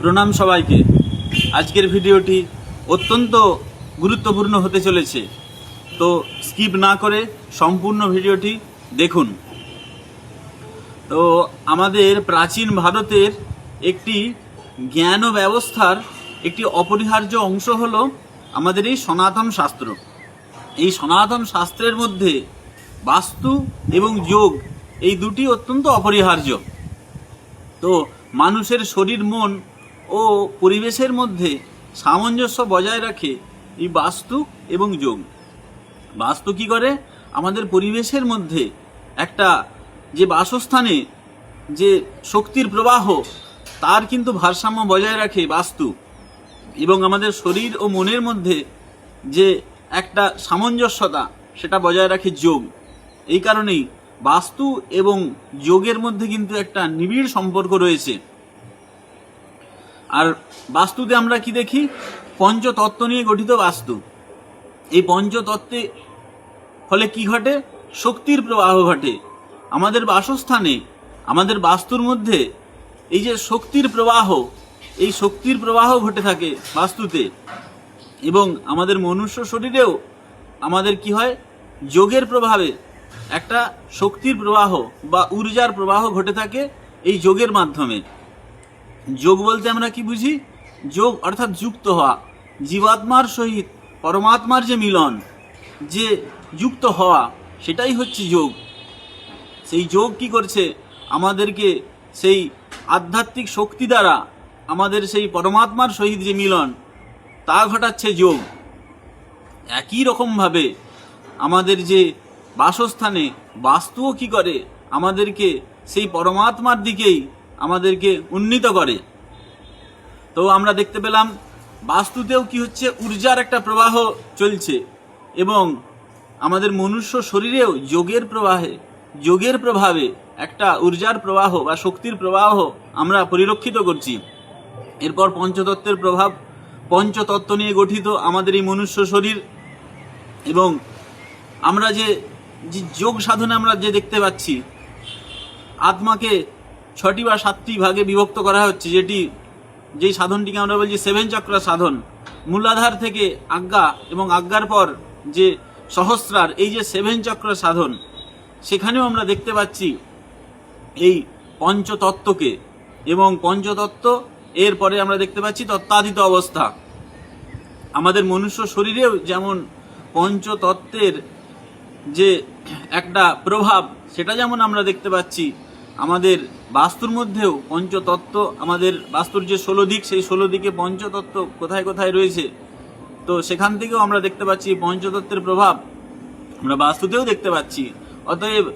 প্রণাম সবাইকে। আজকের ভিডিওটি অত্যন্ত গুরুত্বপূর্ণ হতে চলেছে, তো স্কিপ না করে সম্পূর্ণ ভিডিওটি দেখুন। তো আমাদের প্রাচীন ভারতের একটি জ্ঞান ব্যবস্থার একটি অপরিহার্য অংশ হলো আমাদের এই সনাতন শাস্ত্র। এই সনাতন শাস্ত্রের মধ্যে বাস্তু এবং যোগ এই দুটি অত্যন্ত অপরিহার্য। তো মানুষের শরীর, মন ও পরিবেশের মধ্যে সামঞ্জস্য বজায় রাখে এই বাস্তু এবং যোগ। বাস্তু কি করে? আমাদের পরিবেশের মধ্যে একটা যে বাসস্থানে যে শক্তির প্রবাহ, তার কিন্তু ভারসাম্য বজায় রাখে বাস্তু, এবং আমাদের শরীর ও মনের মধ্যে যে একটা সামঞ্জস্যতা, সেটা বজায় রাখে যোগ। এই কারণেই বাস্তু এবং যোগের মধ্যে কিন্তু একটা নিবিড় সম্পর্ক রয়েছে। আর বাস্তুতে আমরা কি দেখি? পঞ্চতত্ত্ব নিয়ে গঠিত বাস্তু। এই পঞ্চতত্ত্বে ফলে কি ঘটে? শক্তির প্রবাহ ঘটে আমাদের বাসস্থানে। আমাদের বাস্তুর মধ্যে এই যে শক্তির প্রবাহ, এই শক্তির প্রবাহ ঘটে থাকে বাস্তুতে, এবং আমাদের মনুষ্য শরীরেও আমাদের কি হয়? যোগের প্রভাবে একটা শক্তির প্রবাহ বা ঊর্জার প্রবাহ ঘটে থাকে এই যোগের মাধ্যমে। যোগ বলতে আমরা কি বুঝি? যোগ অর্থাৎ যুক্ত হওয়া, জীবাত্মার সহিত পরমাত্মার যে মিলন, যে যুক্ত হওয়া, সেটাই হচ্ছে যোগ। সেই যোগ কি করছে? আমাদেরকে সেই আধ্যাত্মিক শক্তি দ্বারা আমাদের সেই পরমাত্মার সহিত যে মিলন, তা ঘটাচ্ছে যোগ। একই রকমভাবে আমাদের যে বাসস্থানে বাস্তুও কি করে? আমাদেরকে সেই পরমাত্মার দিকেই আমাদেরকে উন্নীত করে। তো আমরা দেখতে পেলাম বাস্তুতেও কি হচ্ছে? ঊর্জার একটা প্রবাহ চলছে, এবং আমাদের মনুষ্য শরীরেও যোগের প্রভাবে একটা ঊর্জার প্রবাহ বা শক্তির প্রবাহ আমরা পরিলক্ষিত করছি। এরপর পঞ্চতত্ত্বের প্রভাব। পঞ্চতত্ত্ব নিয়ে গঠিত আমাদের এই মনুষ্য শরীর, এবং আমরা যে যোগ সাধনে আমরা যে দেখতে পাচ্ছি, আত্মাকে 6টি বা 7টি ভাগে বিভক্ত করা হচ্ছে, যেই সাধনটিকে আমরা বলছি 7 চক্র সাধন। মূলাধার থেকে আজ্ঞা এবং আজ্ঞার পর যে সহস্রার, এই যে 7 চক্র সাধন, সেখানেও আমরা দেখতে পাচ্ছি এই পঞ্চতত্ত্বকে। এবং পঞ্চতত্ত্ব এরপরে আমরা দেখতে পাচ্ছি তত্ত্বাতীত অবস্থা। আমাদের মনুষ্য শরীরেও যেমন পঞ্চতত্ত্বের যে একটা প্রভাব, সেটা যেমন আমরা দেখতে পাচ্ছি, আমাদের বাস্তুর মধ্যেও পঞ্চতত্ত্ব, আমাদের বাস্তুর যে 16 দিক, সেই 16 দিকে পঞ্চতত্ত্ব কোথায় কোথায় রয়েছে। তো সেখান থেকেও আমরা দেখতে পাচ্ছি পঞ্চতত্ত্বের প্রভাব আমরা বাস্তুতেও দেখতে পাচ্ছি। অতএব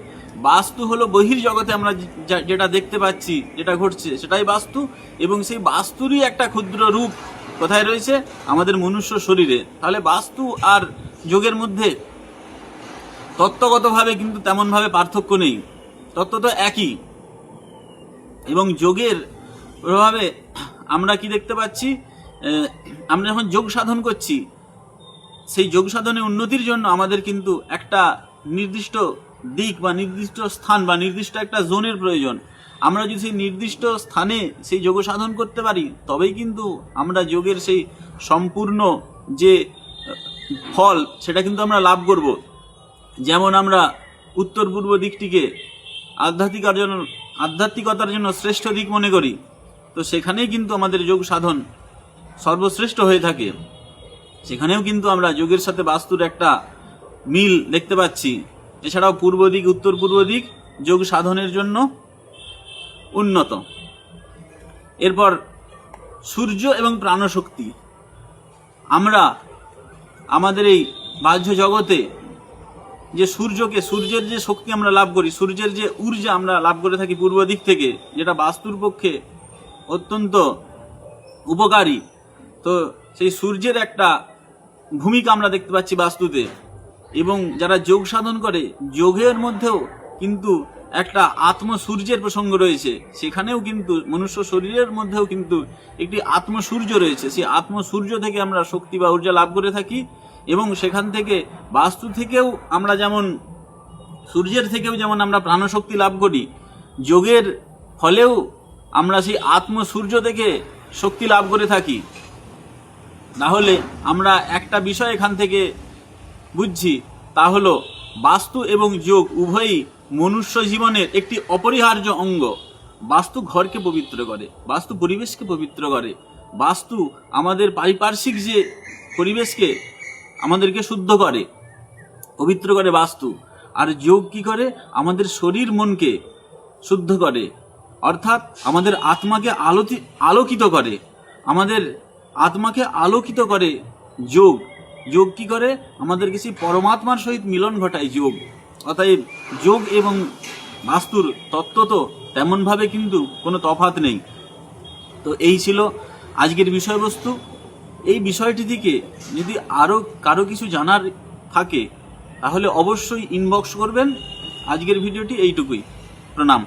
বাস্তু হলো বহির্জগতে আমরা যেটা দেখতে পাচ্ছি, যেটা ঘটছে, সেটাই বাস্তু। এবং সেই বাস্তুরই একটা ক্ষুদ্র রূপ কোথায় রয়েছে? আমাদের মনুষ্য শরীরে। তাহলে বাস্তু আর যোগের মধ্যে তত্ত্বগতভাবে কিন্তু তেমনভাবে পার্থক্য নেই, তত্ত্ব তো একই। এবং যোগের প্রভাবে আমরা কি দেখতে পাচ্ছি? আমরা যখন যোগ সাধন করছি, সেই যোগ সাধনে উন্নতির জন্য আমাদের কিন্তু একটা নির্দিষ্ট দিক বা নির্দিষ্ট স্থান বা নির্দিষ্ট একটা জোনের প্রয়োজন। আমরা যদি সেই নির্দিষ্ট স্থানে সেই যোগ সাধন করতে পারি, তবেই কিন্তু আমরা যোগের সেই সম্পূর্ণ যে ফল, সেটা কিন্তু আমরা লাভ করব। যেমন আমরা উত্তর পূর্ব দিকটিকে আধ্যাত্মিকতার জন্য শ্রেষ্ঠ দিক মনে করি, তো সেখানেই কিন্তু আমাদের যোগ সাধন সর্বশ্রেষ্ঠ হয়ে থাকে। সেখানেও কিন্তু আমরা যোগের সাথে বাস্তুর একটা মিল দেখতে পাচ্ছি। এছাড়াও পূর্ব দিক, উত্তর পূর্ব দিক যোগ সাধনের জন্য উন্নত। এরপর সূর্য এবং প্রাণশক্তি। আমরা আমাদের এই বাহ্য জগতে যে সূর্যের যে শক্তি আমরা লাভ করি, সূর্যের যে ঊর্জা আমরা লাভ করে থাকি পূর্ব দিক থেকে, যেটা বাস্তুর পক্ষে অত্যন্ত উপকারী। তো সেই সূর্যের একটা ভূমিকা আমরা দেখতে পাচ্ছি বাস্তুতে। এবং যারা যোগ সাধন করে, যোগের মধ্যেও কিন্তু একটা আত্মসূর্যের প্রসঙ্গ রয়েছে। সেখানেও কিন্তু মনুষ্য শরীরের মধ্যেও কিন্তু একটি আত্মসূর্য রয়েছে। সেই আত্মসূর্য থেকে আমরা শক্তি বা ঊর্জা লাভ করে থাকি। এবং সেখান থেকে বাস্তু থেকেও আমরা যেমন সূর্যের থেকেও যেমন আমরা প্রাণশক্তি লাভ করি, যোগের ফলেও আমরা সেই আত্মসূর্য থেকে শক্তি লাভ করে থাকি। তাহলে আমরা একটা বিষয় এখান থেকে বুঝছি, তা হলো বাস্তু এবং যোগ উভয়ই মনুষ্য জীবনের একটি অপরিহার্য অঙ্গ। বাস্তু ঘরকে পবিত্র করে, বাস্তু পরিবেশকে পবিত্র করে, বাস্তু আমাদের পারিপার্শ্বিক যে পরিবেশকে আমাদেরকে শুদ্ধ করে, পবিত্র করে বাস্তু। আর যোগ কি করে? আমাদের শরীর মনকে শুদ্ধ করে, অর্থাৎ আমাদের আত্মাকে আলোকিত করে, আমাদের আত্মাকে আলোকিত করে যোগ। যোগ কি করে? আমাদেরকে সেই পরমাত্মার সহিত মিলন ঘটায় যোগ। অতএব যোগ এবং বাস্তুর তত্ত্ব তো তেমনভাবে কিন্তু কোনো তফাৎ নেই। তো এই ছিল আজকের বিষয়বস্তু। এই বিষয়টি থেকে যদি আরও কারো কিছু জানার থাকে তাহলে অবশ্যই ইনবক্স করবেন। আজকের ভিডিওটি এইটুকুই। প্রণাম।